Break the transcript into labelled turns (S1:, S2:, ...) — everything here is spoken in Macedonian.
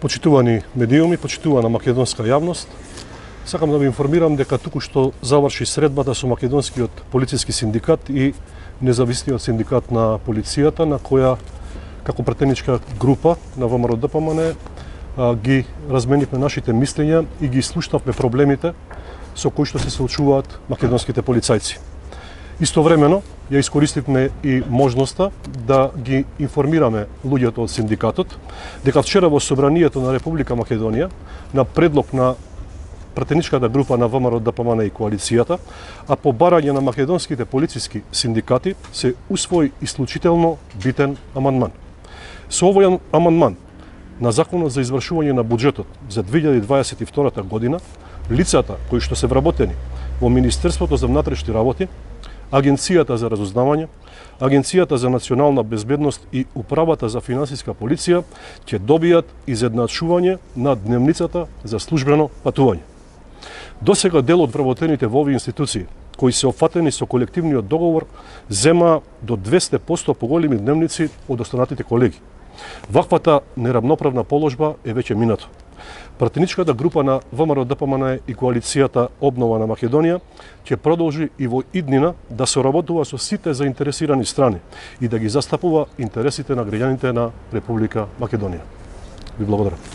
S1: Почитувани медиуми, почитувана македонска јавност, сакам да ви информирам дека туку што заврши средбата со македонскиот полициски синдикат и независниот синдикат на полицијата, на која како претеничка група на ВМРО-ДПМН ги разменивме нашите мислења и ги слушнавме проблемите со кои што се соочуваат македонските полицајци. Истовремено ја искористивме и можноста да ги информираме луѓето од синдикатот дека вчера во Собранието на Република Македонија на предлог на претеничката група на ВМРО-ДПМН и коалицијата, а по барање на македонските полициски синдикати се усвои исклучително битен амандман. Со овој амандман на Законот за извршување на буџетот за 2022 година, лицата кои што се вработени во Министерството за внатрешни работи, Агенцијата за разузнавање, Агенцијата за национална безбедност и Управата за финансиска полиција ќе добијат изедначување на дневницата за службено патување. Досега дел од вработените во овие институции, кои се опфатени со колективниот договор, зема до 200% поголеми дневници од останатите колеги. Ваквата неравноправна положба е веќе минато. Пратеничката група на ВМРО-ДПМН и коалицијата Обнова на Македонија ќе продолжи и во иднина да соработува со сите заинтересирани страни и да ги застапува интересите на граѓаните на Република Македонија. Ви благодарам.